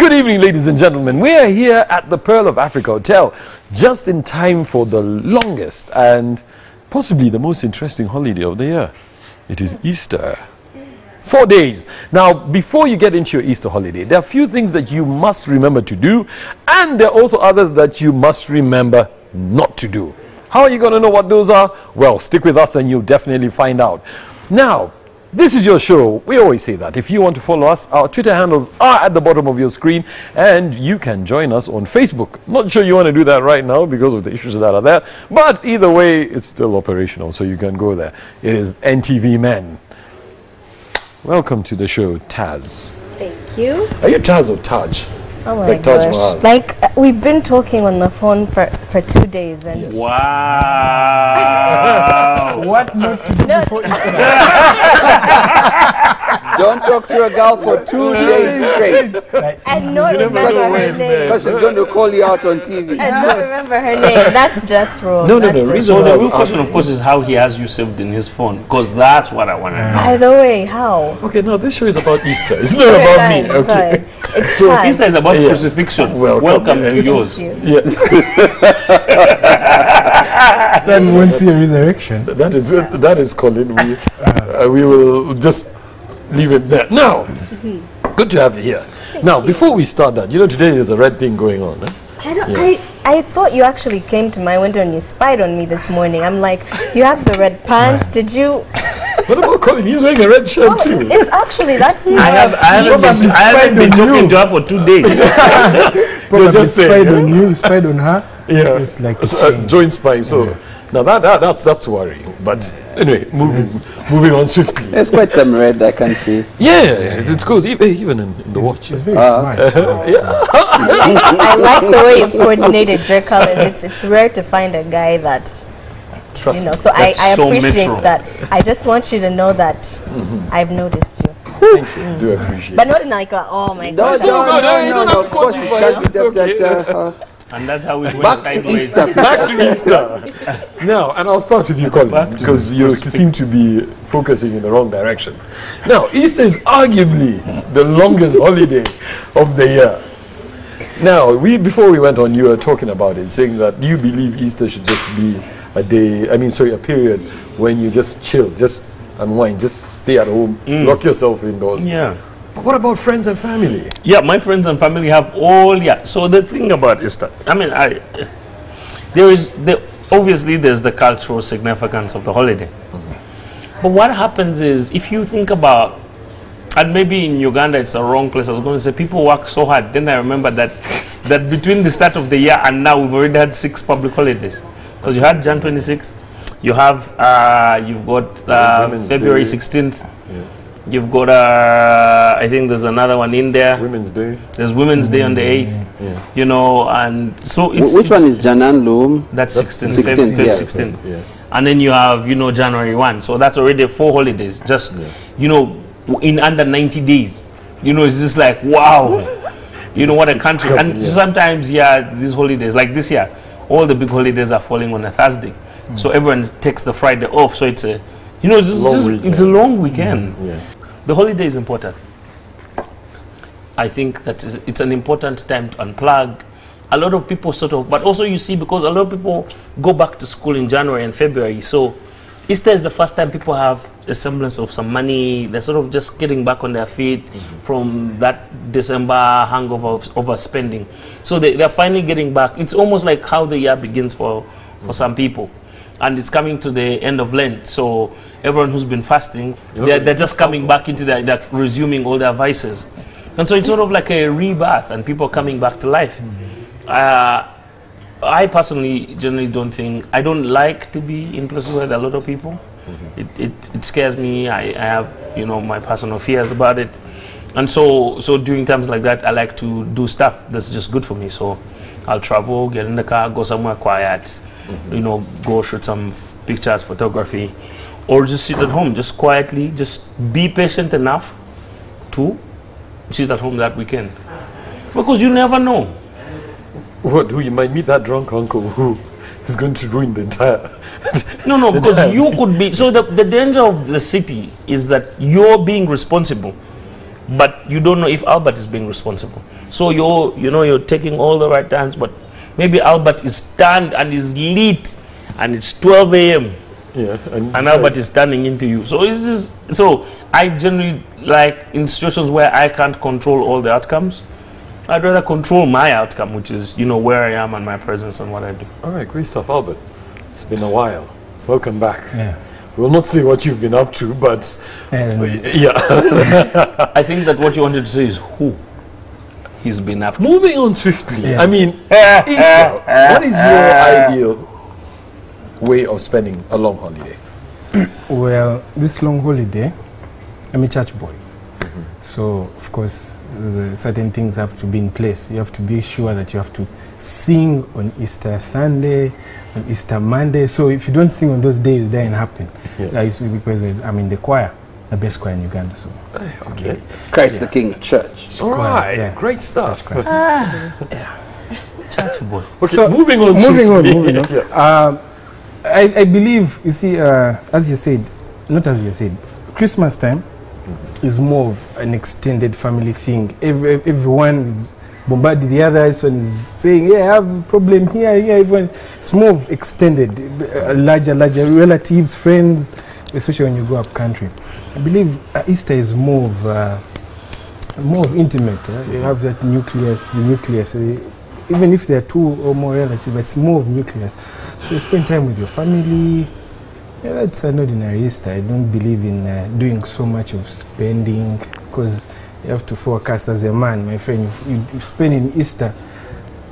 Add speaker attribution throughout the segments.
Speaker 1: Good evening, ladies and gentlemen. We are here at the Pearl of Africa Hotel, just in time for the longest and possibly the most interesting holiday of the year. It is Easter. 4 days. Now, before you get into your Easter holiday, there are a few things that you must remember to do, and there are also others that you must remember not to do. How are you going to know what those are? Well, stick with us and you'll definitely find out. Now, this is your show. We always say that. If you want to follow us, our Twitter handles are at the bottom of your screen, and you can join us on Facebook. Not sure you want to do that right now because of the issues that are there, but either way, it's still operational, so you can go there. It is NTV Men. Welcome to the show, Taz.
Speaker 2: Thank you.
Speaker 1: Are you Taz or Taj?
Speaker 2: Oh my
Speaker 1: like
Speaker 2: gosh.
Speaker 1: Taj Mahal.
Speaker 2: Like, we've been talking on the phone for 2 days. And
Speaker 1: Yes.
Speaker 3: Wow. What not to do before Easter?
Speaker 4: Don't talk to a girl for 2 days straight,
Speaker 2: and not remember her name.
Speaker 4: because she's going to call you out on TV.
Speaker 2: And not remember her name. That's just wrong.
Speaker 1: No.
Speaker 2: That's just
Speaker 3: So the
Speaker 2: wrong.
Speaker 3: real question, of course, is how he has you saved in his phone, because that's what I want to know.
Speaker 2: By the way, how?
Speaker 1: Okay, now this show is about Easter. It's not about me.
Speaker 2: Fine,
Speaker 1: Okay.
Speaker 2: fine. It's
Speaker 1: So
Speaker 2: fine.
Speaker 3: Easter is about
Speaker 1: Yes.
Speaker 3: crucifixion.
Speaker 1: Welcome.
Speaker 3: to yours.
Speaker 2: Thank you.
Speaker 1: Yes.
Speaker 5: Son won't see a resurrection.
Speaker 1: That is Colin. We will just leave it there. Now, good to have you here. Now, before we start that, you know, today there's a red thing going on. Eh?
Speaker 2: I thought you actually came to my window and you spied on me this morning. I'm like, you have the red pants. Did you?
Speaker 1: What about Colin? He's wearing a red shirt too.
Speaker 2: It's actually, that's me.
Speaker 3: I haven't been talking to her for 2 days.
Speaker 1: You're just saying.
Speaker 5: Spied
Speaker 1: Yeah.
Speaker 5: on you, spied on her.
Speaker 1: Yeah.
Speaker 5: It's like a
Speaker 1: So,
Speaker 5: chain.
Speaker 1: joint spying. So now that's worrying. But anyway, moving on swiftly.
Speaker 4: There's quite some red I can see.
Speaker 1: Yeah, it goes even in the watch.
Speaker 5: It's very smart.
Speaker 2: I like the way you've coordinated your colors. It's rare to find a guy that,
Speaker 1: Trust
Speaker 2: you know,
Speaker 1: me.
Speaker 2: so I
Speaker 3: That's so
Speaker 2: appreciate
Speaker 3: metro.
Speaker 2: that. I just want you to know that I've noticed you.
Speaker 1: Thank you. Do appreciate.
Speaker 2: But not in like a, oh my
Speaker 4: No,
Speaker 2: god.
Speaker 1: you don't have
Speaker 4: of
Speaker 1: to
Speaker 4: course you
Speaker 1: quantify
Speaker 4: can't
Speaker 1: it.
Speaker 4: be
Speaker 1: It's okay.
Speaker 3: And that's how it went
Speaker 4: Back to
Speaker 3: sideways.
Speaker 4: Easter.
Speaker 1: Back to Easter. Now, and I'll start with you,
Speaker 3: Back
Speaker 1: Colin,
Speaker 3: to
Speaker 1: because you seem to be focusing in the wrong direction. Now, Easter is arguably the longest holiday of the year. Now, before we went on, you were talking about it, saying that you believe Easter should just be a period when you just chill, just unwind, just stay at home, lock yourself indoors.
Speaker 3: Yeah.
Speaker 1: But what about friends and family?
Speaker 3: Yeah, my friends and family have all, So the thing about Easter, I mean, obviously there's the cultural significance of the holiday. But what happens is, if you think about, and maybe in Uganda it's the wrong place, I was going to say people work so hard. Then I remember that between the start of the year and now we've already had 6 public holidays. Because you had Jan 26th, you have, you've got February 16th, you've got, I think there's another one in there.
Speaker 1: Women's Day.
Speaker 3: There's Women's Day on the 8th, you know, and so it's...
Speaker 4: Which one is Janan Loom?
Speaker 3: That's 16th,
Speaker 4: 16th,
Speaker 3: Feb
Speaker 4: yeah.
Speaker 3: 16th.
Speaker 1: Yeah.
Speaker 3: And then you have, you know, January 1. So that's already 4 holidays, just, you know, in under 90 days. You know, it's just like, wow. You know, what a country. And sometimes, these holidays, like this year, all the big holidays are falling on a Thursday. So everyone takes the Friday off. So it's a, you know, it's a long weekend. The holiday is important. I think that it's an important time to unplug. A lot of people but also you see, because a lot of people go back to school in January and February. So Easter is the first time people have a semblance of some money. They're sort of just getting back on their feet from that December hangover of overspending. So they're finally getting back. It's almost like how the year begins for some people. And it's coming to the end of Lent. So everyone who's been fasting, they're just coming back into they're resuming all their vices. And so it's sort of like a rebirth and people coming back to life. I personally generally I don't like to be in places where there are a lot of people. It scares me. I have, you know, my personal fears about it. And so during times like that, I like to do stuff that's just good for me. So I'll travel, get in the car, go somewhere quiet, you know, go shoot some pictures, photography, or just sit at home, just quietly, just be patient enough to sit at home that weekend. Because you never know.
Speaker 1: What? Who you might meet that drunk uncle who is going to ruin the entire...
Speaker 3: No, because you could be... So the danger of the city is that you're being responsible, but you don't know if Albert is being responsible. So you're taking all the right turns, but maybe Albert is stunned and is lit, and it's 12 a.m.
Speaker 1: Yeah,
Speaker 3: and Albert is turning into you. So is this? So I generally like in situations where I can't control all the outcomes, I'd rather control my outcome, which is where I am and my presence and what I do.
Speaker 1: All right, great stuff, Albert. It's been a while. Welcome back.
Speaker 5: Yeah.
Speaker 1: We'll not say what you've been up to, but yeah.
Speaker 3: I think that what you wanted to say is who he's been up to.
Speaker 1: Moving on swiftly.
Speaker 5: Yeah.
Speaker 1: I mean, Easter. What is your ideal way of spending a long holiday?
Speaker 5: Well, this long holiday, I'm a church boy. So, of course, certain things have to be in place. You have to be sure that you have to sing on Easter Sunday, on Easter Monday. So, if you don't sing on those days, it doesn't happen.
Speaker 1: Yeah.
Speaker 5: Because I'm in the choir, the best choir in Uganda. So,
Speaker 1: Okay.
Speaker 4: Christ the King Church.
Speaker 1: All right.
Speaker 5: Yeah.
Speaker 1: Great stuff.
Speaker 5: church choir.
Speaker 3: Church boy.
Speaker 1: Okay,
Speaker 5: So,
Speaker 1: moving on.
Speaker 5: moving on,
Speaker 1: swiftly.
Speaker 5: moving on.
Speaker 1: Yeah.
Speaker 5: I believe, you see, as you said, not as you said, Christmas time is more of an extended family thing. Everyone is bombarded the other. This one is saying, yeah, I have a problem here. Everyone. It's more of extended, larger relatives, friends, especially when you go up country. I believe Easter is more of intimate. You have that nucleus, even if there are two or more relatives, but it's more of nucleus. So you spend time with your family. Yeah, that's an ordinary Easter. I don't believe in doing so much of spending, because you have to forecast as a man, my friend. You spend in Easter.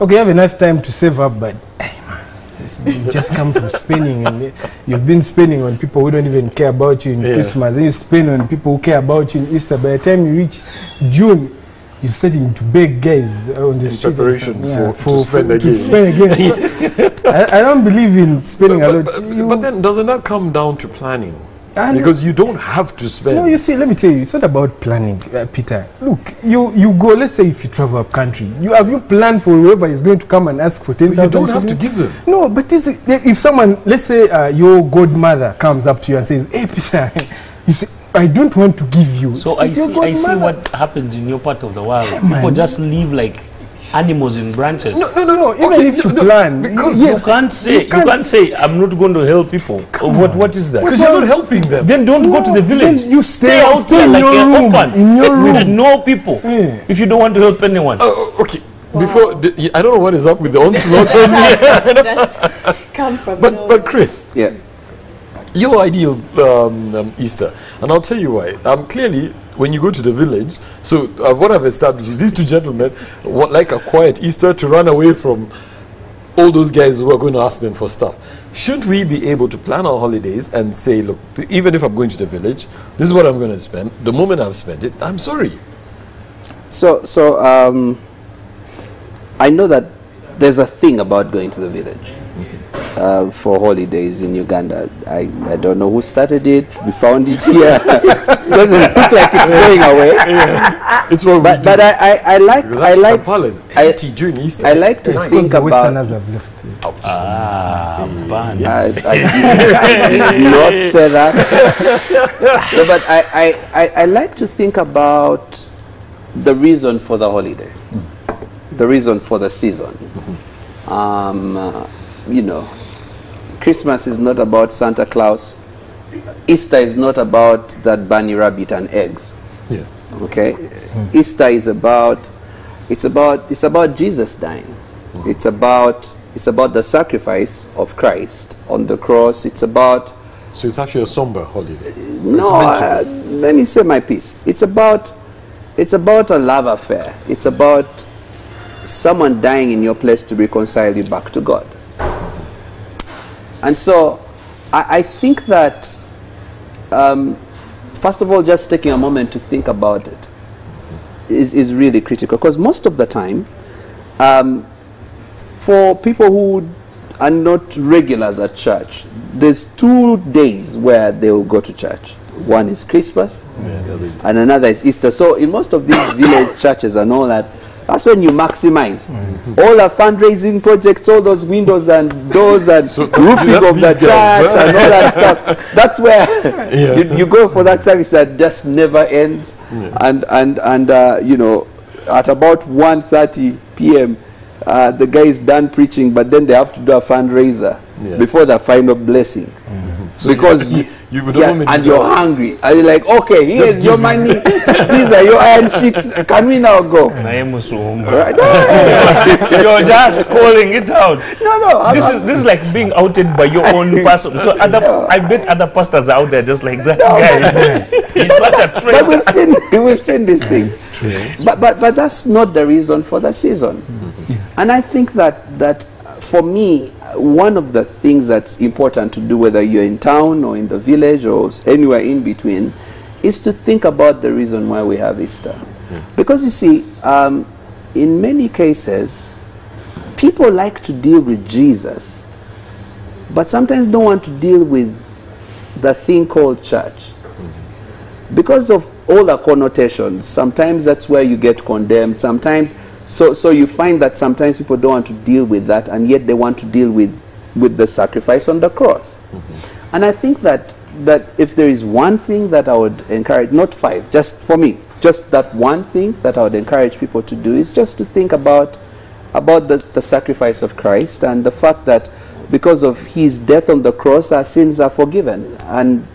Speaker 5: Okay, you have enough time to save up, but hey, man, you've just come from spending, and you've been spending on people who don't even care about you in Christmas, and you spend on people who care about you in Easter. By the time you reach June, you're starting to beg guys on the street.
Speaker 1: Preparation
Speaker 5: Yeah,
Speaker 1: to spend again.
Speaker 5: To spend again. So, I don't believe in spending a lot.
Speaker 1: But then doesn't that come down to planning?
Speaker 5: And
Speaker 1: Because you don't have to spend.
Speaker 5: no, you see, let me tell you, it's not about planning, Peter. Look, you go, let's say if you travel up country, have you planned for whoever is going to come and ask for 10,000?
Speaker 1: You don't have to give them.
Speaker 5: No, but if someone, let's say your godmother comes up to you and says, hey, Peter, you say, I don't want to give you.
Speaker 3: So I see what happens in your part of the world.
Speaker 5: Yeah,
Speaker 3: People
Speaker 5: man.
Speaker 3: just live like animals in branches.
Speaker 5: No. Even if you plan,
Speaker 1: because
Speaker 3: You can't say I'm not going to help people. What is that?
Speaker 1: Because you're not helping them.
Speaker 3: Then don't go to the village.
Speaker 5: Then you stay
Speaker 3: out
Speaker 5: stay
Speaker 3: there
Speaker 5: in
Speaker 3: like
Speaker 5: your
Speaker 3: an
Speaker 5: room,
Speaker 3: orphan
Speaker 5: in your
Speaker 3: with
Speaker 5: room.
Speaker 3: no people.
Speaker 5: Yeah.
Speaker 3: If you don't want to help anyone.
Speaker 1: Okay. Before I don't know what is up with the onslaught on me.
Speaker 2: Just come from
Speaker 1: But Chris,
Speaker 4: Yeah.
Speaker 1: your ideal Easter, and I'll tell you why. Clearly, when you go to the village, so what I've established is these two gentlemen want like a quiet Easter to run away from all those guys who are going to ask them for stuff. Shouldn't we be able to plan our holidays and say, look, even if I'm going to the village, this is what I'm going to spend. The moment I've spent it, I'm sorry.
Speaker 4: So I know that there's a thing about going to the village for holidays in Uganda. I don't know who started it. We found it here. It doesn't look like it's going away.
Speaker 1: It's what we do.
Speaker 4: But I like
Speaker 1: Because
Speaker 4: I
Speaker 1: actually
Speaker 4: like
Speaker 1: Kampala is
Speaker 4: I-
Speaker 1: empty during Easter.
Speaker 4: I like to
Speaker 5: It's because
Speaker 4: think
Speaker 5: the
Speaker 4: about.
Speaker 5: Westerners have left.
Speaker 3: Ban.
Speaker 4: I did not say that. No, but I like to think about the reason for the holiday, the reason for the season. You know, Christmas is not about Santa Claus. Easter is not about that bunny rabbit and eggs.
Speaker 1: Yeah.
Speaker 4: Okay, Easter is about it's about Jesus dying. It's about the sacrifice of Christ on the cross. It's about
Speaker 1: So it's actually a somber holiday.
Speaker 4: no. Let me say my piece. It's about a love affair. It's about someone dying in your place to reconcile you back to God. And so I think that first of all, just taking a moment to think about it is really critical, because most of the time, for people who are not regulars at church, there's 2 days where they will go to church. One is Christmas, and another is Easter. So in most of these village churches and all that, that's when you maximize all the fundraising projects, all those windows and doors and roofing
Speaker 1: that's
Speaker 4: of the
Speaker 1: these
Speaker 4: church
Speaker 1: guys, huh?
Speaker 4: and all that stuff. That's where you go for that service that just never ends. And you know, at about 1:30 p.m. The guy is done preaching, but then they have to do a fundraiser before the final blessing. So because
Speaker 1: you would
Speaker 4: and you're hungry, and you're like, okay, here's your money, these are your iron sheets, can we now go? Right?
Speaker 3: You're just calling it out.
Speaker 4: No,
Speaker 3: This is like being outed by your own person. So I bet other pastors are out there just like that guy. He's such a traitor.
Speaker 4: But we've seen these things. But that's not the reason for the season. And I think that for me, one of the things that's important to do, whether you're in town or in the village or anywhere in between, is to think about the reason why we have Easter. Because you see, in many cases, people like to deal with Jesus, but sometimes don't want to deal with the thing called church. Because of all the connotations, sometimes that's where you get condemned, sometimes. So you find that sometimes people don't want to deal with that, and yet they want to deal with the sacrifice on the cross. And I think that if there is one thing that I would encourage, not five, just for me, just that one thing that I would encourage people to do is just to think about the sacrifice of Christ and the fact that because of his death on the cross, our sins are forgiven, and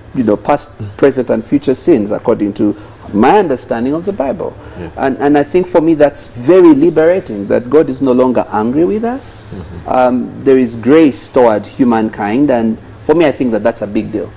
Speaker 4: past, present, and future sins according to my understanding of the Bible. And I think for me that's very liberating, that God is no longer angry with us. There is grace toward humankind, and for me I think that that's a big deal.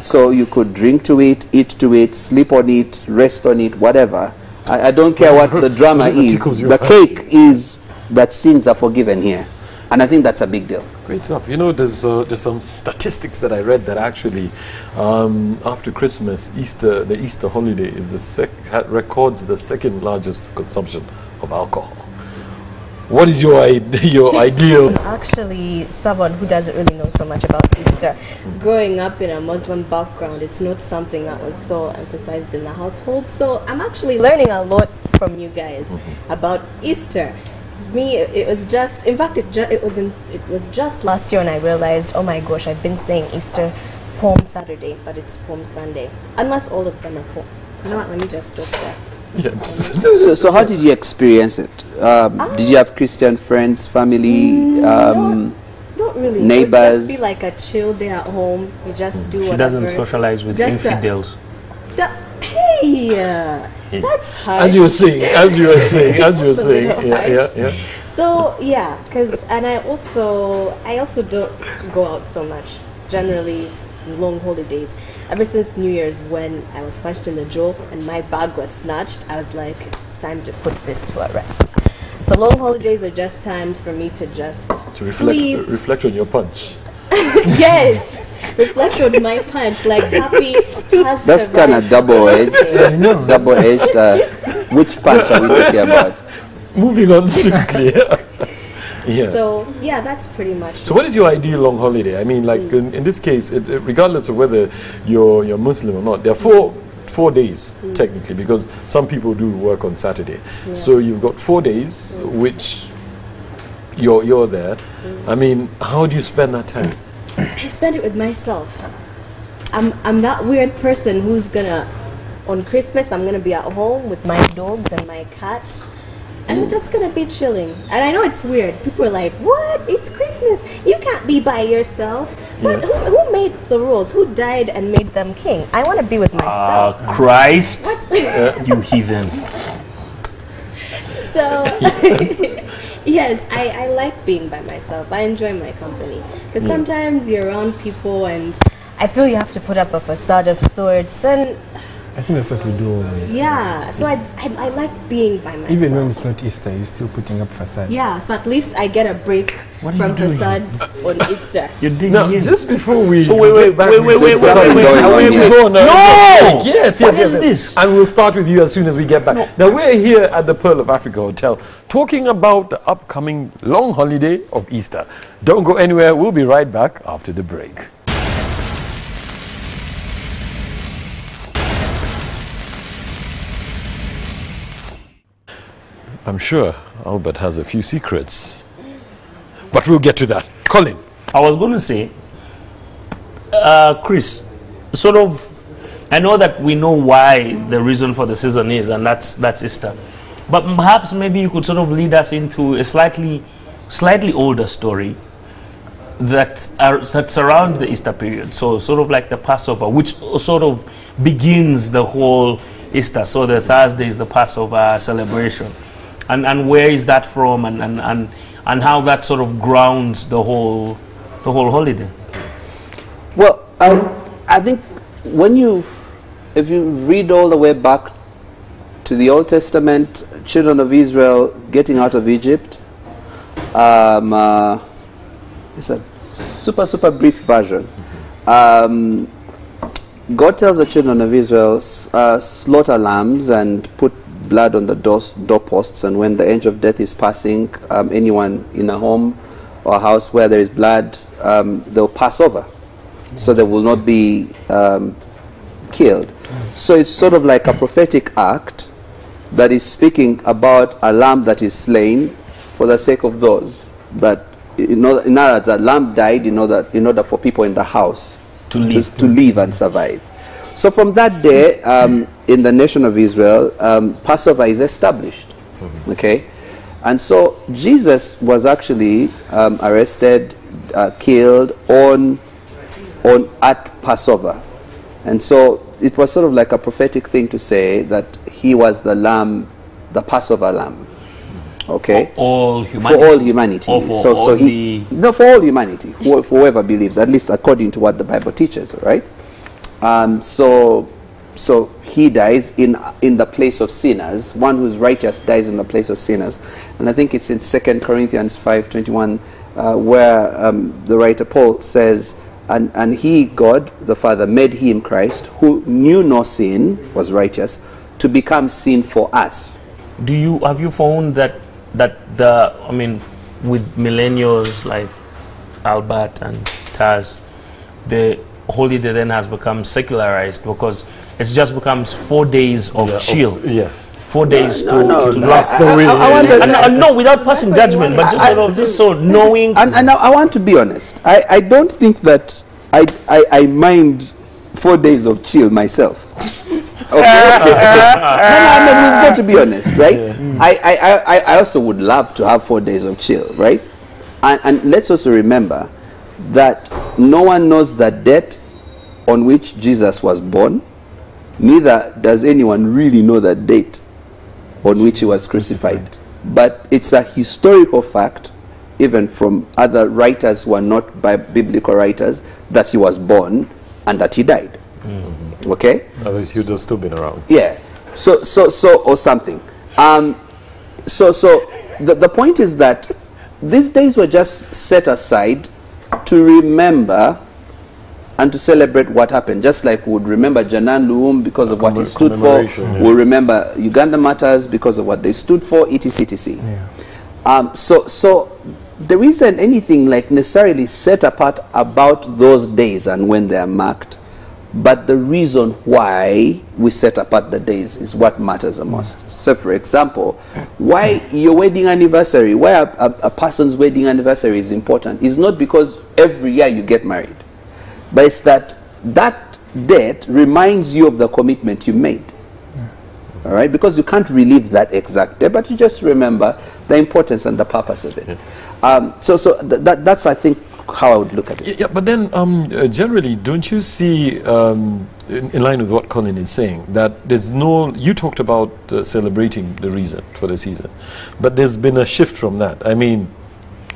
Speaker 4: So you could drink to it, eat to it, sleep on it, rest on it, whatever. I don't care what the drama is. The cake is that sins are forgiven here. And I think that's a big deal.
Speaker 1: Great stuff. There's some statistics that I read that actually, after Christmas, the Easter holiday is records the second largest consumption of alcohol. What is your ideal?
Speaker 2: I'm actually someone who doesn't really know so much about Easter. Growing up in a Muslim background, it's not something that was so emphasized in the household. So I'm actually learning a lot from you guys about Easter. Me, it was just, in fact, it was just last year when I realized, oh my gosh, I've been saying Easter Palm Saturday, but it's Palm Sunday, unless all of them are Palm. You know what? Let me just stop there.
Speaker 4: So how did you experience it? Did you have Christian friends, family,
Speaker 2: not really.
Speaker 4: neighbors?
Speaker 2: It would just be like a chill day at home. You just do whatever.
Speaker 3: She doesn't socialize with
Speaker 2: Just
Speaker 3: infidels.
Speaker 2: That's hard.
Speaker 1: As you were saying, yeah.
Speaker 2: So yeah, and I also don't go out so much. Generally, long holidays. Ever since New Year's, when I was punched in the jaw and my bag was snatched, I was like, it's time to put this to a rest. So long holidays are just times for me to just sleep.
Speaker 1: Reflect on your punch.
Speaker 2: Yes. Reflect on my punch, like happy has
Speaker 4: That's kind of double-edged. Which punch are we talking about?
Speaker 1: Moving on swiftly. Yeah.
Speaker 2: So yeah, that's pretty much.
Speaker 1: So what is your ideal long holiday? I mean, like in this case, regardless of whether you're Muslim or not, there are four days technically, because some people do work on Saturday. Yeah. So you've got 4 days which you're there. I mean, how do you spend that time?
Speaker 2: I spend it with myself. I'm that weird person who's gonna, on Christmas, I'm gonna be at home with my dogs and my cat, and I'm just gonna be chilling. And I know it's weird. People are like, "What? It's Christmas. You can't be by yourself." But who made the rules? Who died and made them king? I want to be with myself.
Speaker 3: Christ, you heathen.
Speaker 2: So. Yes, I like being by myself. I enjoy my company. Because sometimes you're around people and I feel you have to put up a facade of sorts. And
Speaker 5: I think that's what we do always.
Speaker 2: Yeah, so I like being by myself.
Speaker 5: Even when it's not Easter, you're still putting up facade.
Speaker 2: Yeah, so at least I get a break from facades on Easter.
Speaker 1: Now, just before we...
Speaker 3: So wait.
Speaker 1: No! Yes.
Speaker 3: What is this?
Speaker 1: And we'll start with you as soon as we get back. No. Now, we're here at the Pearl of Africa Hotel talking about the upcoming long holiday of Easter. Don't go anywhere. We'll be right back after the break. I'm sure Albert has a few secrets, but we'll get to that. Colin.
Speaker 3: I was going to say, Chris, sort of, I know that we know why the reason for the season is, and that's Easter. But perhaps maybe you could sort of lead us into a slightly older story that surrounds the Easter period. So sort of like the Passover, which sort of begins the whole Easter. So the Thursday is the Passover celebration. And where is that from, and how that sort of grounds the whole holiday?
Speaker 4: Well, I think if you read all the way back to the Old Testament, children of Israel getting out of Egypt, it's a super brief version. God tells the children of Israel, slaughter lambs and put blood on the doorposts, and when the angel of death is passing, anyone in a home or a house where there is blood, they'll pass over, so they will not be killed. So it's sort of like a prophetic act that is speaking about a lamb that is slain for the sake of those that, in other words, a lamb died in order for people in the house to live and survive. So from that day, in the nation of Israel, Passover is established. Okay, and so Jesus was actually arrested, killed at Passover, and so it was sort of like a prophetic thing to say that he was the lamb, the Passover lamb. Okay,
Speaker 3: for all humanity.
Speaker 4: For all humanity.
Speaker 3: Or for
Speaker 4: so
Speaker 3: all
Speaker 4: for all humanity, for whoever believes, at least according to what the Bible teaches, right? So he dies in the place of sinners. One who's righteous dies in the place of sinners, and I think it's in 2 Corinthians 5:21 where the writer Paul says, and he, God the Father, made him, Christ, who knew no sin, was righteous, to become sin for us.
Speaker 3: Have you found that with millennials like Albert and Taz, the holiday then has become secularized because it just becomes 4 days of chill. 4 days to last away. No, without passing judgment, but just so knowing.
Speaker 4: And I want to be honest. I don't think that I mind 4 days of chill myself. Okay. No, we've got to be honest, right? I also would love to have 4 days of chill, right? And let's also remember that no one knows the date on which Jesus was born, neither does anyone really know the date on which he was crucified. But it's a historical fact, even from other writers who are not biblical writers, that he was born and that he died. Okay?
Speaker 1: Otherwise he would have still been around.
Speaker 4: Yeah. So or something. The point is that these days were just set aside to remember and to celebrate what happened. Just like we would remember Janan Luum because of what he stood for. We'll remember Uganda Matters because of what they stood for, etc. So there isn't anything like necessarily set apart about those days and when they are marked. But the reason why we set apart the days is what matters the most. So, for example, why your wedding anniversary, why a person's wedding anniversary is important is not because every year you get married, but it's that date reminds you of the commitment you made. All right? Because you can't relive that exact day, but you just remember the importance and the purpose of it. That's, I think, how I would look at it.
Speaker 1: Yeah, but then generally, don't you see, in line with what Colin is saying, that there's no, you talked about celebrating the reason for the season, but there's been a shift from that. I mean,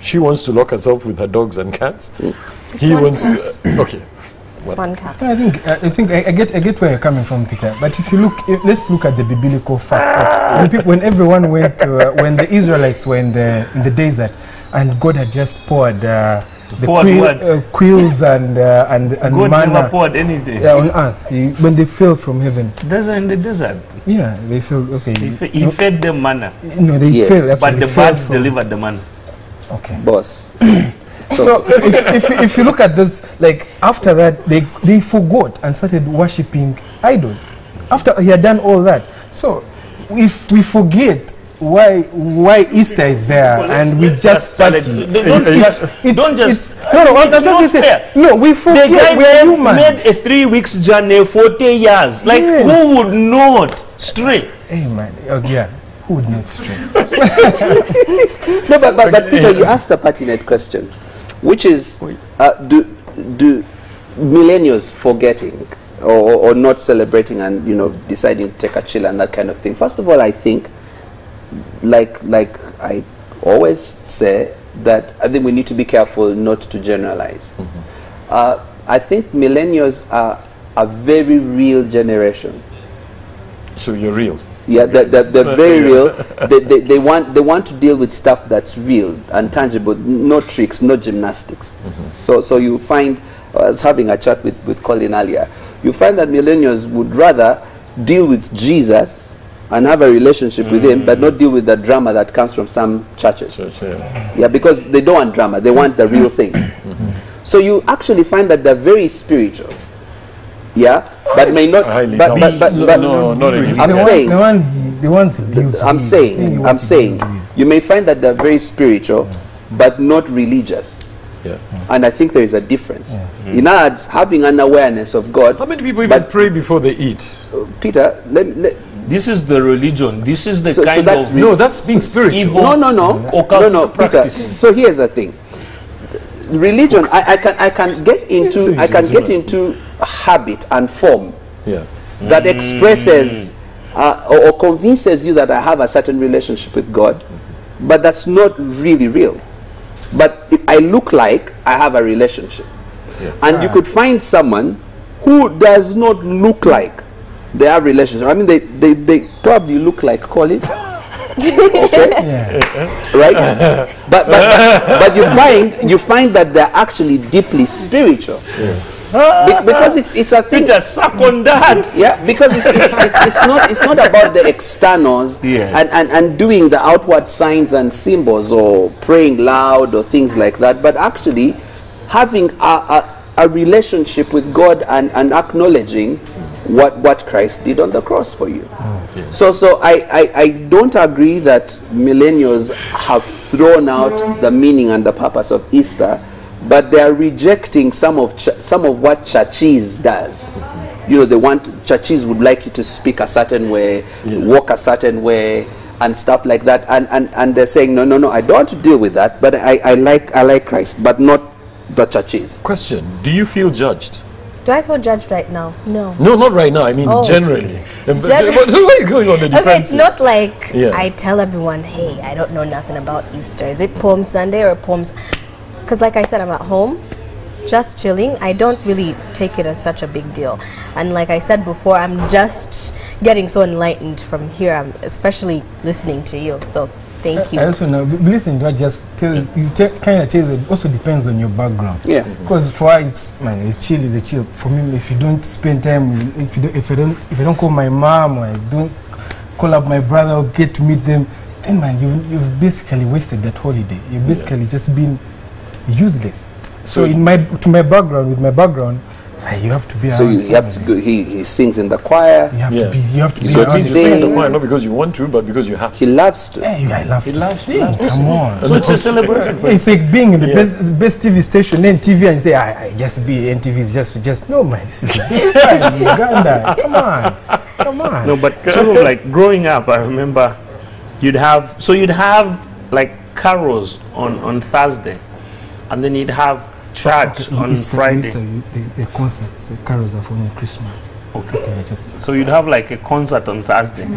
Speaker 1: she wants to lock herself with her dogs and cats. He wants, okay.
Speaker 2: It's one cat.
Speaker 5: I think I get where you're coming from, Peter. But if you look, let's look at the biblical facts. When everyone went, when the Israelites were in the desert, and God had just poured quails and
Speaker 3: God
Speaker 5: manna.
Speaker 3: never poured anything.
Speaker 5: On earth, when they fell from heaven.
Speaker 3: In the desert.
Speaker 5: Yeah, they fell. Okay.
Speaker 3: He fed them manna.
Speaker 5: No, they fell.
Speaker 3: But the birds delivered the manna.
Speaker 5: Okay.
Speaker 4: Boss.
Speaker 5: So if you look at this, like after that, they forgot and started worshipping idols. After he had done all that, so if we forget why Easter is there, and we just party. No, we forget.
Speaker 3: The guy
Speaker 5: we are human.
Speaker 3: made a 3 weeks journey, 40 years. Like,
Speaker 5: yes.
Speaker 3: Who would not stray?
Speaker 5: Hey man, yeah. Who would not stray?
Speaker 4: No, but Peter, you asked a pertinent question, which is, do millennials forgetting or not celebrating and, you know, deciding to take a chill and that kind of thing? First of all, I think, like I always say, that I think we need to be careful not to generalize. I think millennials are a very real generation.
Speaker 1: So you're real.
Speaker 4: Yeah, they're very real. They want to deal with stuff that's real and tangible, no tricks, no gymnastics. So you find, I was having a chat with Colin earlier, you find that millennials would rather deal with Jesus and have a relationship with him, but not deal with the drama that comes from some churches. Yeah, because they don't want drama, they want the real thing. So you actually find that they're very spiritual. Yeah, but may not.
Speaker 1: No, not anymore.
Speaker 4: I'm saying.
Speaker 5: The ones he deals
Speaker 4: I'm
Speaker 5: with,
Speaker 4: saying. You may find that they're very spiritual, but not religious.
Speaker 1: Yeah.
Speaker 4: And I think there is a difference. In other words, having an awareness of God.
Speaker 1: How many people even pray before they eat?
Speaker 4: Peter,
Speaker 3: This is the religion. This is the
Speaker 4: So
Speaker 3: kind
Speaker 4: that's
Speaker 3: of
Speaker 1: No, that's being spiritual.
Speaker 3: evil.
Speaker 4: No, Peter.
Speaker 3: practices.
Speaker 4: So here's the thing. Religion, I can get into habit and form that expresses or convinces you that I have a certain relationship with God, but that's not really real. But if I look like I have a relationship, and you could find someone who does not look like they have relationship. I mean, they probably look like Colin. Okay, right? But you find that they're actually deeply spiritual. Because it's a thing.
Speaker 3: Peter, suck on that.
Speaker 4: Yeah, because it's not about the externals and doing the outward signs and symbols or praying loud or things like that, but actually having a relationship with God and acknowledging what Christ did on the cross for you. So I don't agree that millennials have thrown out the meaning and the purpose of Easter, but they are rejecting some of what churches does. You know, churches would like you to speak a certain way, walk a certain way, and stuff like that. And they're saying, no, I don't want to deal with that, but I like Christ, but not the churches.
Speaker 1: Question: do you feel judged?
Speaker 2: Do I feel judged right now? No.
Speaker 1: No, not right now. I mean, generally. So why are you going on the defensive?
Speaker 2: Okay, it's not like I tell everyone, hey, I don't know nothing about Easter. Is it Palm Sunday or Palms? Because like I said, I'm at home, just chilling. I don't really take it as such a big deal. And like I said before, I'm just getting so enlightened from here. I'm especially listening to you. So thank you.
Speaker 5: I also know, listening to that just tells you, kind of tells it also depends on your background.
Speaker 4: Yeah.
Speaker 5: Because for her, it's, man, a chill is a chill. For me, if you don't spend time, if I don't call my mom or I don't call up my brother or get to meet them, then man, you've basically wasted that holiday. You've basically just been useless. So with my background, you have to be.
Speaker 4: So you have to go. He sings in the choir.
Speaker 5: You have to be. You have to be.
Speaker 1: So you sing in the choir not because you want to, but because you have to.
Speaker 4: He loves to.
Speaker 5: I love to sing. Come on.
Speaker 3: So it's a celebration.
Speaker 5: It's like being in the best TV station, NTV, and you say, I just be NTV is just no man. This is the best time in Uganda. Come on.
Speaker 3: No, but sort of like growing up, I remember you'd have like carols on Thursday, and then you'd have church on
Speaker 5: Easter,
Speaker 3: Friday.
Speaker 5: The concerts, the carols are for Christmas.
Speaker 3: Okay. So you'd have like a concert on Thursday.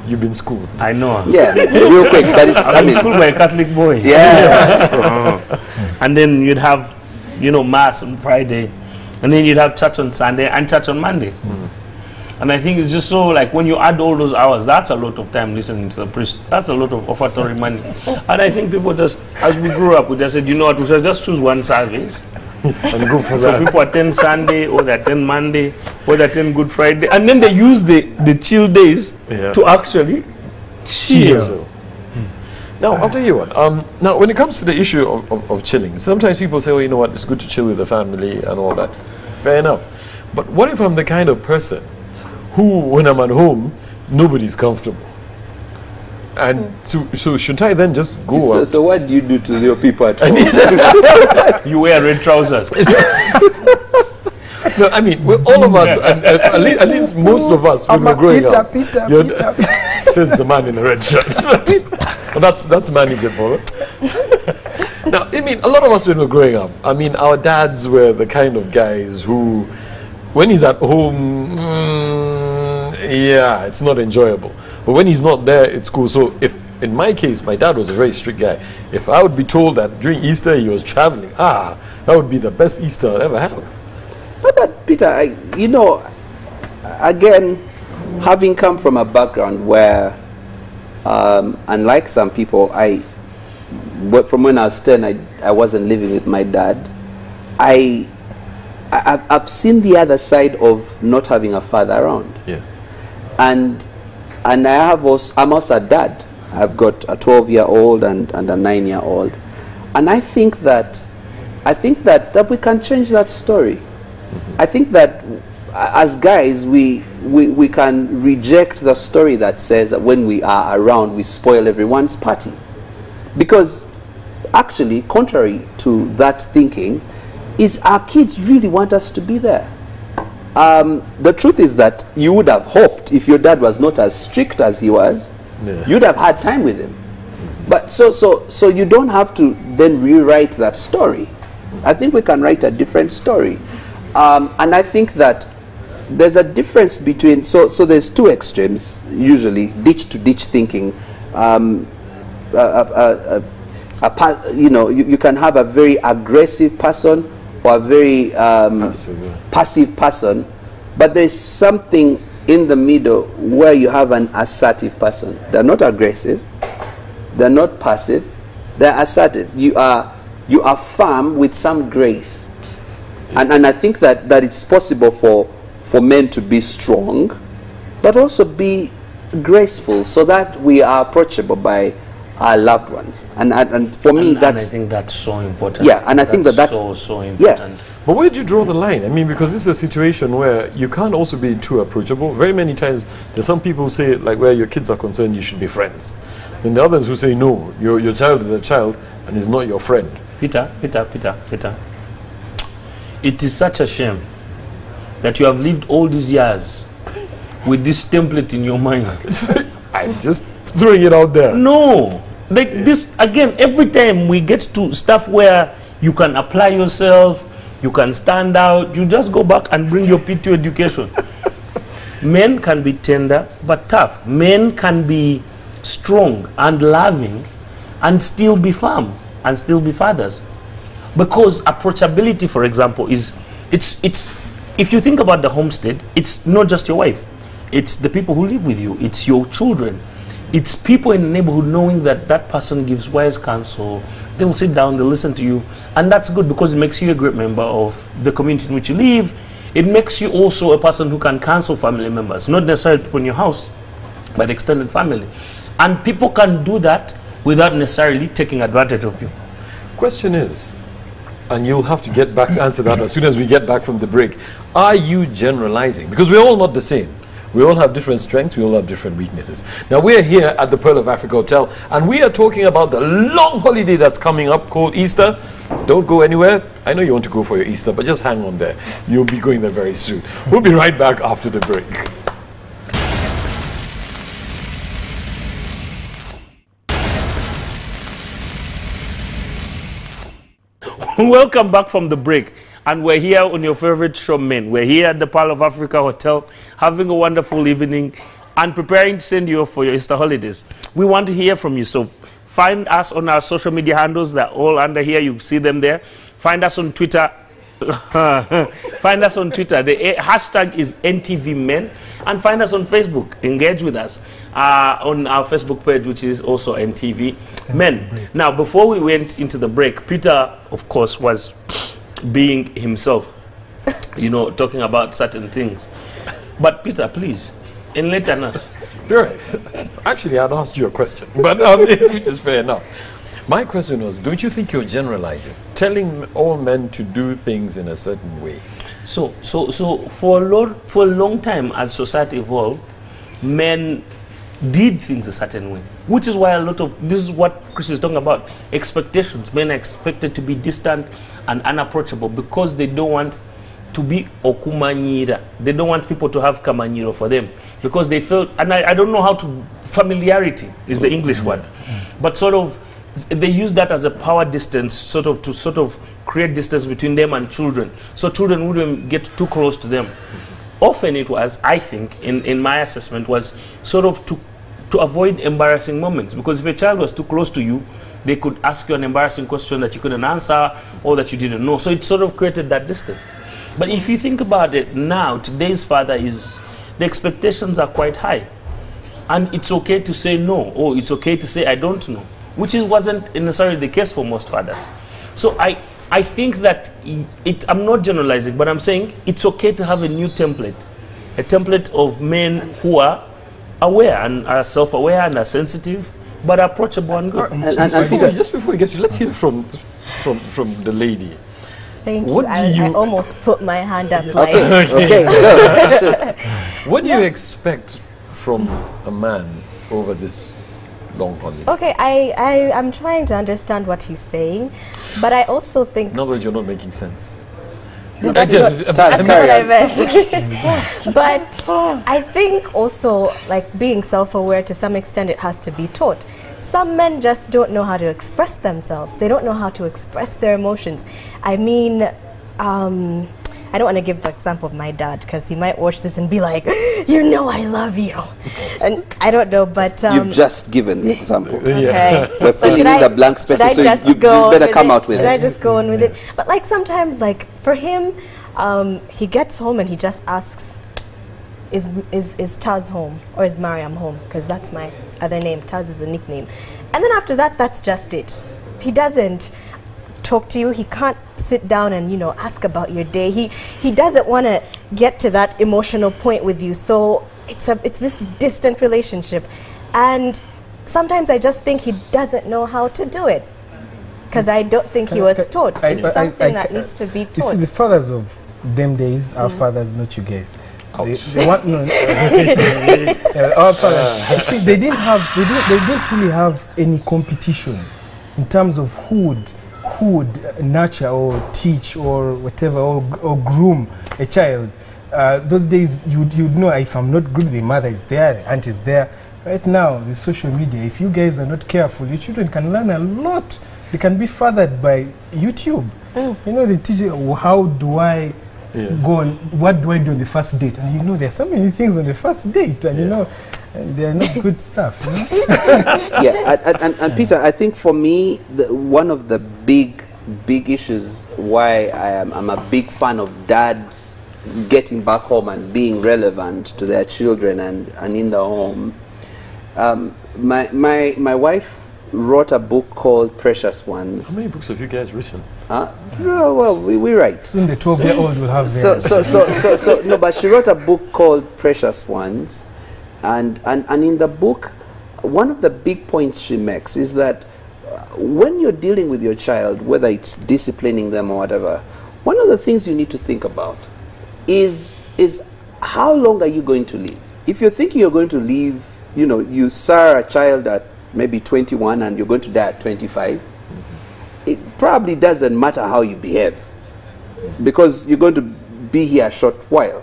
Speaker 1: You've been schooled.
Speaker 3: I know.
Speaker 4: Yeah, real quick. That is,
Speaker 3: I was schooled by a Catholic boy.
Speaker 4: Yeah.
Speaker 3: And then you'd have, mass on Friday, and then you'd have church on Sunday and church on Monday. And I think it's just so like when you add all those hours, that's a lot of time listening to the priest. That's a lot of offertory money. And I think people just, as we grew up, we just said, you know what, we should just choose one service and go for that. So people attend Sunday, or they attend Monday, or they attend Good Friday, and then they use the chill days to actually chill.
Speaker 1: Now, I'll tell you what. Now, when it comes to the issue of chilling, sometimes people say, you know what, it's good to chill with the family and all that. Fair enough. But what if I'm the kind of person who, when I'm at home, nobody's comfortable? And so shouldn't I then just go out?
Speaker 4: So what do you do to your people at home?
Speaker 3: You wear red trousers.
Speaker 1: No, I mean, all of us, and at least most of us, when we're growing up. says the man in the red shirt. Well, that's manageable. Now, I mean, a lot of us when we're growing up, I mean, our dads were the kind of guys who, when he's at home, yeah, it's not enjoyable. But when he's not there, it's cool. So if, in my case, my dad was a very strict guy. If I would be told that during Easter he was traveling, that would be the best Easter I'll ever have.
Speaker 4: But Peter, you know, again, having come from a background where, unlike some people, from when I was 10, I wasn't living with my dad. I've seen the other side of not having a father around.
Speaker 1: Yeah.
Speaker 4: And I'm also a dad. I've got a 12-year-old and a 9-year-old. And I think that we can change that story. I think that as guys, we can reject the story that says that when we are around, we spoil everyone's party. Because actually, contrary to that thinking, is our kids really want us to be there. The truth is that you would have hoped, if your dad was not as strict as he was, you'd have had time with him. But so you don't have to then rewrite that story. I think we can write a different story. And I think that there's a difference between, so there's two extremes, usually, ditch-to-ditch thinking. You know, you can have a very aggressive person or a very passive person, but there's something in the middle where you have an assertive person. They're not aggressive, they're not passive, they're assertive. You are firm with some grace. And I think that it's possible for men to be strong, but also be graceful, so that we are approachable by our loved ones. And for me,
Speaker 3: and I think that's so important.
Speaker 4: Yeah, and I think that's
Speaker 3: so important.
Speaker 4: Yeah.
Speaker 1: But where do you draw the line? I mean, because this is a situation where you can't also be too approachable. Very many times, there's some people who say, like, where your kids are concerned, you should be friends. Then the others who say, no, your child is a child and is not your friend.
Speaker 3: Peter. It is such a shame that you have lived all these years with this template in your mind.
Speaker 1: I'm just throwing it out there.
Speaker 3: No. Like this, again, every time we get to stuff where you can apply yourself, you can stand out, you just go back and bring your P2 education. Men can be tender but tough. Men can be strong and loving and still be firm and still be fathers. Because approachability, for example, it's if you think about the homestead, it's not just your wife. It's the people who live with you. It's your children. It's people in the neighborhood knowing that that person gives wise counsel. They will sit down, they'll listen to you. And that's good because it makes you a great member of the community in which you live. It makes you also a person who can counsel family members, not necessarily people in your house, but extended family. And people can do that without necessarily taking advantage of you.
Speaker 1: Question is, and you'll have to get back to answer that as soon as we get back from the break, are you generalizing? Because we're all not the same. We all have different strengths, we all have different weaknesses. Now we're here at the Pearl of Africa Hotel and we are talking about the long holiday that's coming up called Easter. Don't go anywhere. I know you want to go for your Easter, but just hang on there. You'll be going there very soon. We'll be right back after the break.
Speaker 3: Welcome back from the break. And we're here on your favorite show, Men. We're here at the Pearl of Africa Hotel, having a wonderful evening and preparing to send you off for your Easter holidays. We want to hear from you, so find us on our social media handles. They're all under here. You see them there. Find us on Twitter. Find us on Twitter. The hashtag is NTV MEN. And find us on Facebook. Engage with us on our Facebook page, which is also NTV MEN. Now, before we went into the break, Peter, of course, was being himself, you know, talking about certain things. But Peter, please, enlighten us.
Speaker 1: Sure. Actually, I'd asked you a question, but which is fair enough. My question was, don't you think you're generalizing, telling all men to do things in a certain way?
Speaker 3: So for a long time, as society evolved, men did things a certain way, which is why a lot of, this is what Chris is talking about, expectations. Men are expected to be distant and unapproachable because they don't want to be okumanyira. They don't want people to have kamanyiro for them because they feel, and I don't know how to, familiarity is the English word, but sort of they use that as a power distance, sort of to create distance between them and children, so children wouldn't get too close to them. Often it was, I think, in my assessment, was sort of to avoid embarrassing moments, because if a child was too close to you, they could ask you an embarrassing question that you couldn't answer or that you didn't know. So it sort of created that distance. But if you think about it now, today's father the expectations are quite high. And it's okay to say no, or it's okay to say I don't know, which wasn't necessarily the case for most fathers. So I think that I'm not generalizing, but I'm saying it's okay to have a new template, a template of men who are aware and are self-aware and are sensitive, but approachable and good.
Speaker 1: Just before we get you, let's hear from the lady.
Speaker 2: Thank
Speaker 1: What
Speaker 2: you.
Speaker 1: do you-
Speaker 2: I almost put my hand up like...
Speaker 4: Okay, good.
Speaker 1: What do you expect from a man over this long holiday?
Speaker 2: Okay, I'm trying to understand what he's saying, but I also think...
Speaker 1: In other words, you're not making sense.
Speaker 2: That's
Speaker 4: Taz,
Speaker 2: not
Speaker 4: carry
Speaker 2: what I
Speaker 4: on.
Speaker 2: meant. But I think also, like, being self-aware, to some extent, it has to be taught. Some men just don't know how to express themselves. They don't know how to express their emotions. I mean, I don't want to give the example of my dad, because he might watch this and be like, you know I love you. And I don't know, but...
Speaker 4: You've just given the example.
Speaker 2: Okay.
Speaker 4: We're filling in the blank spaces, so you better come out with
Speaker 2: Should I
Speaker 4: it.
Speaker 2: just go on with it? But like sometimes, like for him, he gets home and he just asks, is Taz home? Or is Mariam home? Because that's my other name. Taz is a nickname. And then after that, that's just it. He doesn't talk to you. He can't sit down and, you know, ask about your day. He doesn't want to get to that emotional point with you. So it's this distant relationship. And sometimes I just think he doesn't know how to do it, because I don't think he was taught. It's something that needs to be taught.
Speaker 5: You see, the fathers of them days, our fathers, not you guys. They want our fathers. See, they didn't really have any competition in terms of who would nurture or teach or whatever, or groom a child. Those days, you'd know, if I'm not good, the mother is there, the aunt is there. Right now, the social media, if you guys are not careful, your children can learn a lot. They can be fathered by YouTube. You know, they teach you, how do I go on, what do I do on the first date? And you know, there's so many things on the first date, and you know, and they're not good stuff. You know?
Speaker 4: And Peter, I think for me, one of the big issues why I'm a big fan of dads getting back home and being relevant to their children and in the home. My wife wrote a book called Precious Ones.
Speaker 1: How many books have you guys written?
Speaker 4: Well, we write.
Speaker 5: Soon the 12-year-old will have their...
Speaker 4: No, but she wrote a book called Precious Ones, and in the book, one of the big points she makes is that when you're dealing with your child, whether it's disciplining them or whatever, one of the things you need to think about is how long are you going to live? If you're thinking you're going to live, you know, you sire a child at maybe 21 and you're going to die at 25, it probably doesn't matter how you behave, because you're going to be here a short while.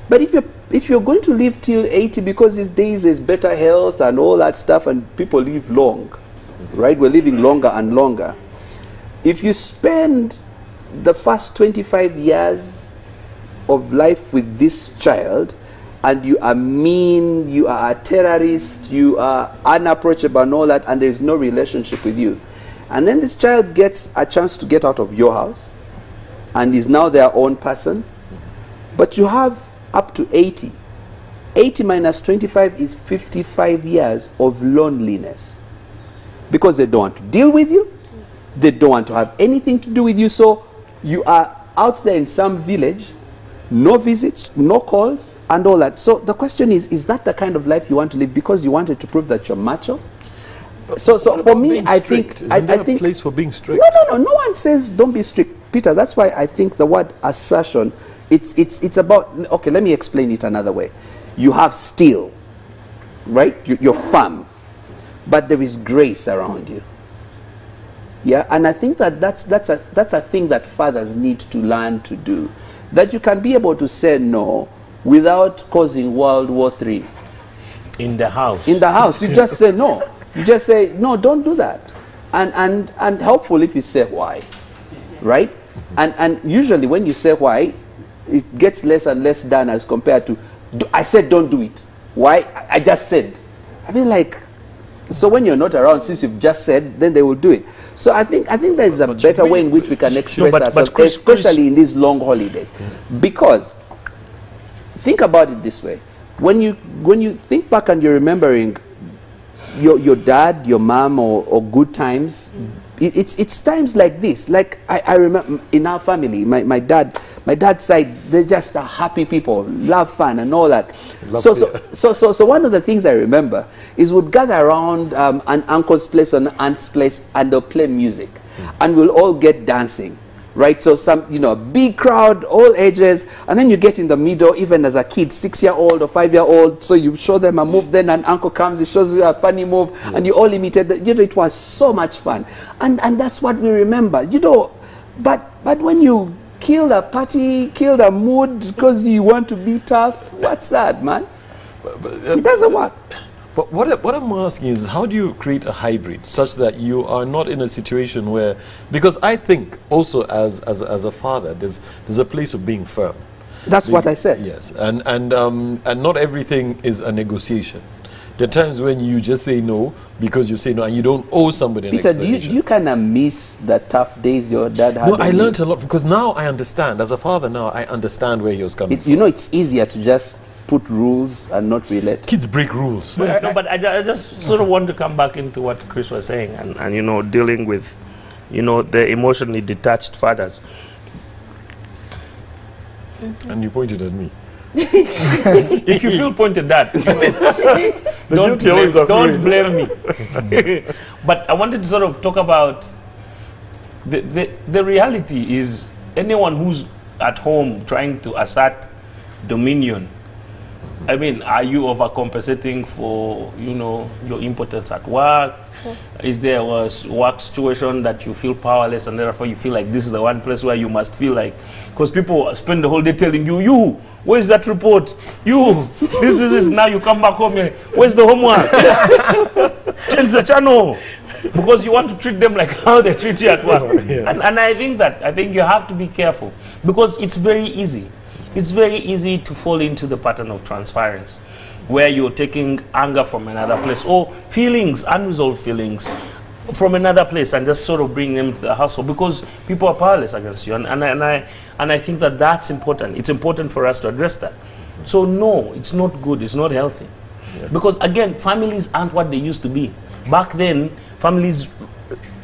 Speaker 4: But if you're going to live till 80, because these days there's better health and all that stuff, and people live long, right? We're living longer and longer. If you spend the first 25 years of life with this child, and you are mean, you are a terrorist, you are unapproachable and all that, and there's no relationship with you, and then this child gets a chance to get out of your house and is now their own person, but you have up to 80. 80 minus 25 is 55 years of loneliness, because they don't want to deal with you, they don't want to have anything to do with you, so you are out there in some village, no visits, no calls, and all that. So the question is that the kind of life you want to live because you wanted to prove that you're macho? So for me, I think...
Speaker 1: Is there a place for being strict?
Speaker 4: No one says don't be strict, Peter. That's why I think the word assertion, it's about... Okay, let me explain it another way. You have steel, right? You're firm, but there is grace around you. Yeah, and I think that's a thing that fathers need to learn to do. that you can be able to say no without causing World War III.
Speaker 3: In the house.
Speaker 4: In the house, you just say no. You just say, no, don't do that. And helpful if you say why, right? And usually when you say why, it gets less and less done as compared to, I said don't do it. Why? I just said. I mean, like, so when you're not around, since you've just said, then they will do it. So I think there's a better way in which we can express ourselves, especially in these long holidays. Because, think about it this way. When you think back and you're remembering your dad, your mom, or good times, it's times like this. Like I remember in our family, my dad's side, they're just happy people, love fun and all that. So one of the things I remember is we'd gather around an uncle's place or an aunt's place, and they'll play music, and we'll all get dancing. Right, so some, a big crowd, all ages, and then you get in the middle, even as a kid, 6-year-old or 5-year-old, so you show them a move, then an uncle comes, he shows you a funny move, and you all imitate that. It was so much fun, and that's what we remember, but when you kill a party, kill the mood, because you want to be tough, what's that, man? It doesn't work.
Speaker 1: But what I'm asking is, how do you create a hybrid such that you are not in a situation where, because I think also as a father, there's a place of being firm.
Speaker 4: That's what I said.
Speaker 1: Yes, and not everything is a negotiation. There are times when you just say no because you say no, and you don't owe somebody an explanation.
Speaker 4: Peter, do you kind of miss the tough days your dad had?
Speaker 1: No, I learned a lot, because now I understand. As a father now, I understand where he was coming from.
Speaker 4: It's easier to just put rules and not relate.
Speaker 1: Kids break rules.
Speaker 3: But I just sort of want to come back into what Chris was saying, and dealing with, the emotionally detached fathers.
Speaker 1: And you pointed at me.
Speaker 3: If you feel pointed at, don't blame me. But I wanted to sort of talk about the reality is, anyone who's at home trying to assert dominion, I mean, are you overcompensating for, your impotence at work? Is there a work situation that you feel powerless, and therefore you feel like this is the one place where you must feel like, because people spend the whole day telling you, where's that report? This, now you come back home, where's the homework? Change the channel. Because you want to treat them like how they treat you at work. Yeah. And I think you have to be careful, because it's very easy. It's very easy to fall into the pattern of transference, where you're taking anger from another place, or feelings, unresolved feelings from another place, and just sort of bring them to the household, because people are powerless against you. And I think that's important. It's important for us to address that. So no, it's not good. It's not healthy. Yeah. Because again, families aren't what they used to be. Back then, families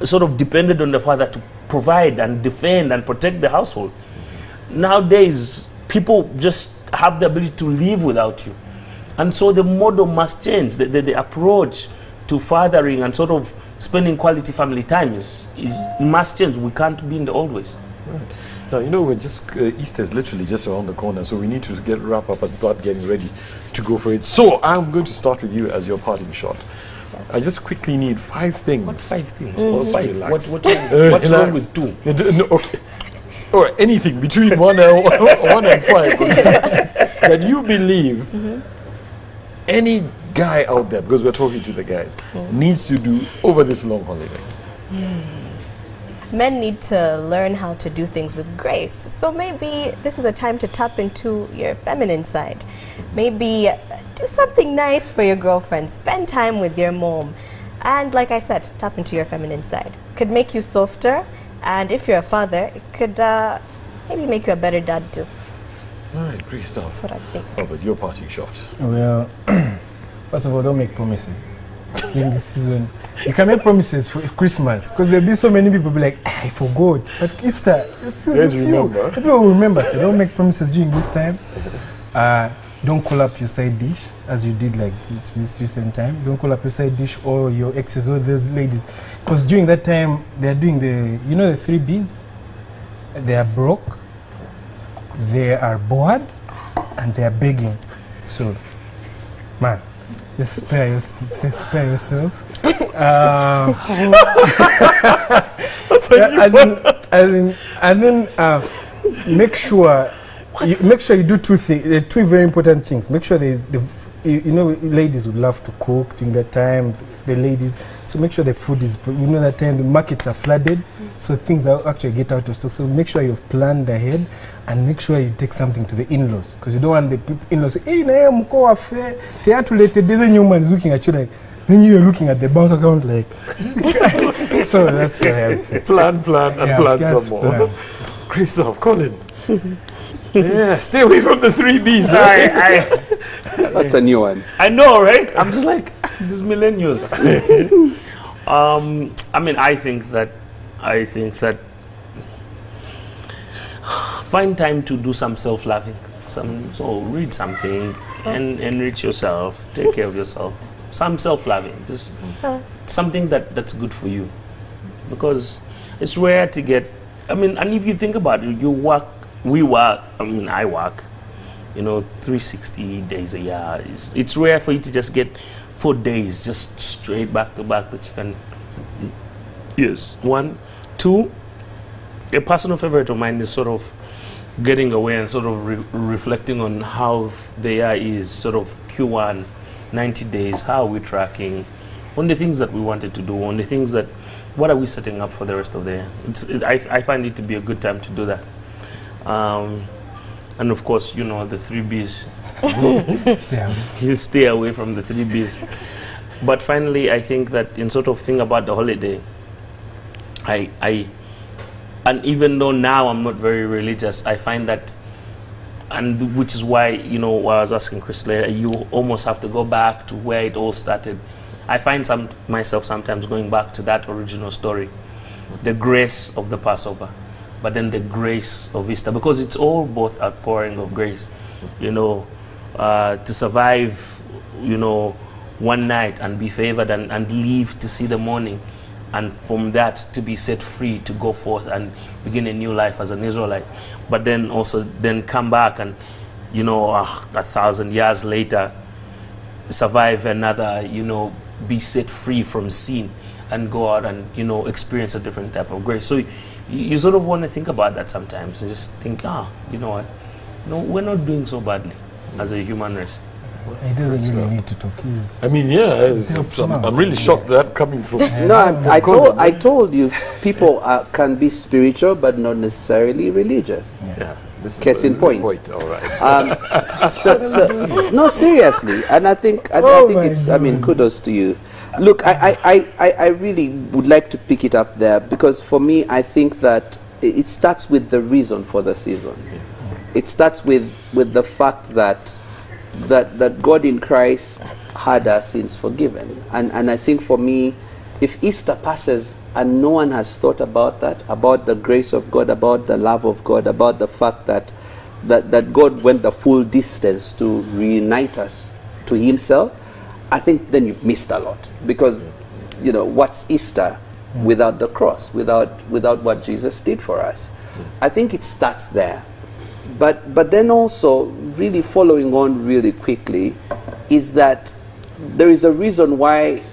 Speaker 3: sort of depended on the father to provide and defend and protect the household. Nowadays, people just have the ability to live without you. And so the model must change. The approach to fathering and sort of spending quality family time must change. We can't be in the old ways.
Speaker 1: Right. Now, we're just, Easter is literally just around the corner, so we need to wrap up and start getting ready to go for it. So I'm going to start with you as your parting shot. Yes. I just quickly need 5 things.
Speaker 3: What 5 things?
Speaker 1: What's wrong with 2? No, okay. All right, anything between 1 and 5 that you believe any guy out there, because we're talking to the guys, needs to do over this long holiday.
Speaker 2: Men need to learn how to do things with grace. So maybe this is a time to tap into your feminine side. Maybe do something nice for your girlfriend. Spend time with your mom. And like I said, tap into your feminine side. Could make you softer. And if you're a father, it could maybe make you a better dad too.
Speaker 1: All right, great stuff.
Speaker 2: That's what I think.
Speaker 1: Oh, but your parting shot.
Speaker 5: Well, first of all, don't make promises during this season. You can make promises for Christmas, because there'll be so many people be like, I forgot. But Easter, people will remember. So don't make promises during this time. Don't call up your side dish as you did like this recent time. Don't call up your side dish or your exes or those ladies, because during that time they're doing the 3 B's. They are broke, they are bored, and they are begging. So, man, just spare yourself. And then make sure You make sure you do two things, two very important things. Make sure there's ladies would love to cook during that time, the ladies. So make sure the food is, that time the markets are flooded, so things are actually get out of stock. So make sure you've planned ahead, and make sure you take something to the in-laws, because you don't want the in-laws to say, hey, the other woman is looking at you like, then you're looking at the bank account like. So that's what I would say.
Speaker 1: Plan, and plan some more. Christoph, Colin. Yeah, stay away from the 3 Bs.
Speaker 4: That's a new one.
Speaker 3: I know, right? I'm just like, these millennials. I mean, I think that find time to do some self-loving. So read something and enrich yourself, take care of yourself. Some self-loving, just something that's good for you. Because it's rare to get, and if you think about it, I work, 360 days a year. It's rare for you to just get 4 days, just straight back to back that you can. Yes. 1, 2, a personal favorite of mine is sort of getting away and sort of reflecting on how the year is, sort of Q1, 90 days, how are we tracking, on the things that we wanted to do, on the things that, what are we setting up for the rest of the year. I find it to be a good time to do that. And of course, the 3 Bs. You stay away from the 3 Bs. But finally, I think that in sort of thing about the holiday, and even though now I'm not very religious, I find that, and which is why, I was asking Chris later, you almost have to go back to where it all started. I find myself sometimes going back to that original story, the grace of the Passover, but then the grace of Easter, because it's all both outpouring of grace, to survive, one night and be favored and live to see the morning, and from that to be set free to go forth and begin a new life as an Israelite, but then also come back and 1,000 years later survive another, be set free from sin and go out and experience a different type of grace. So you sort of want to think about that sometimes and just think, you know what, no, we're not doing so badly as a human race.
Speaker 5: He doesn't really need to talk.
Speaker 1: I'm really shocked that coming from.
Speaker 4: No, I told you, people can be spiritual but not necessarily religious.
Speaker 1: Yeah, this is
Speaker 4: case in point.
Speaker 1: All right.
Speaker 4: No, seriously, and I think it's. Kudos to you. Look, I really would like to pick it up there, because for me, I think that it starts with the reason for the season. It starts with the fact that God in Christ had our sins forgiven. And I think for me, if Easter passes and no one has thought about that, about the grace of God, about the love of God, about the fact that God went the full distance to reunite us to himself, I think then you've missed a lot. Because, what's Easter without the cross, without what Jesus did for us? I think it starts there. But then also, really following on really quickly, is that there is a reason why,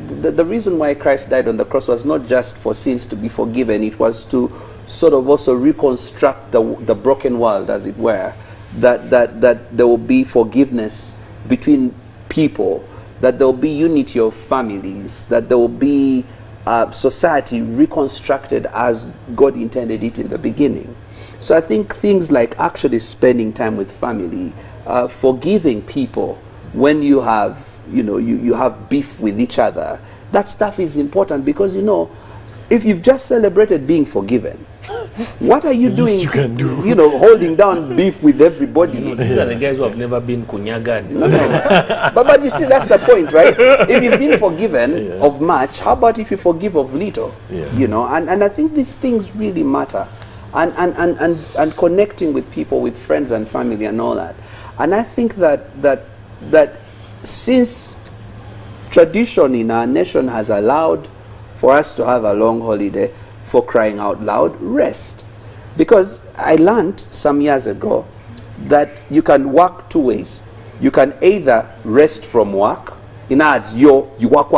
Speaker 4: the reason why Christ died on the cross was not just for sins to be forgiven, it was to sort of also reconstruct the broken world, as it were, that there will be forgiveness between people, that there will be unity of families, that there will be society reconstructed as God intended it in the beginning. So I think things like actually spending time with family, forgiving people when you have, you have beef with each other, that stuff is important, because, if you've just celebrated being forgiven, what are you doing?
Speaker 1: You can do.
Speaker 4: Holding down beef with everybody.
Speaker 3: These are the guys who have never been kunyagan.
Speaker 4: No. but you see, that's the point, right? If you've been forgiven of much, how about if you forgive of little? Yeah. And I think these things really matter. And connecting with people, with friends and family and all that. And I think that since tradition in our nation has allowed for us to have a long holiday, for crying out loud, rest. Because I learned some years ago that you can work 2 ways. You can either rest from work, in other words, you work,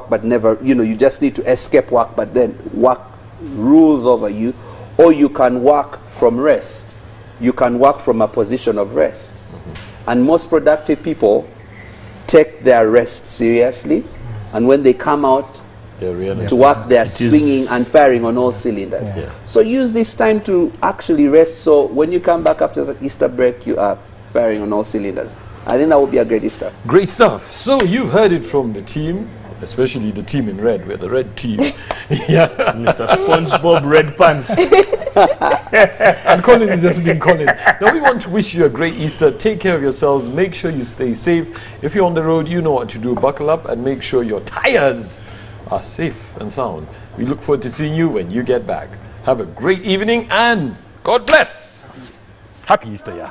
Speaker 4: but never, you just need to escape work, but then work rules over you. Or you can work from rest. you can work from a position of rest. And most productive people take their rest seriously, and when they come out to work, they are swinging and firing on all cylinders. So use this time to actually rest, so when you come back after the Easter break, you are firing on all cylinders. I think that would be a great Easter.
Speaker 1: Great stuff. So you've heard it from the team, especially the team in red. We're the red team.
Speaker 3: Mr. SpongeBob Red Pants.
Speaker 1: And Colin has just been Colin. Now we want to wish you a great Easter. Take care of yourselves. Make sure you stay safe. If you're on the road, you know what to do. Buckle up and make sure your tires are safe and sound. We look forward to seeing you when you get back. Have a great evening and God bless. Happy Easter, yeah.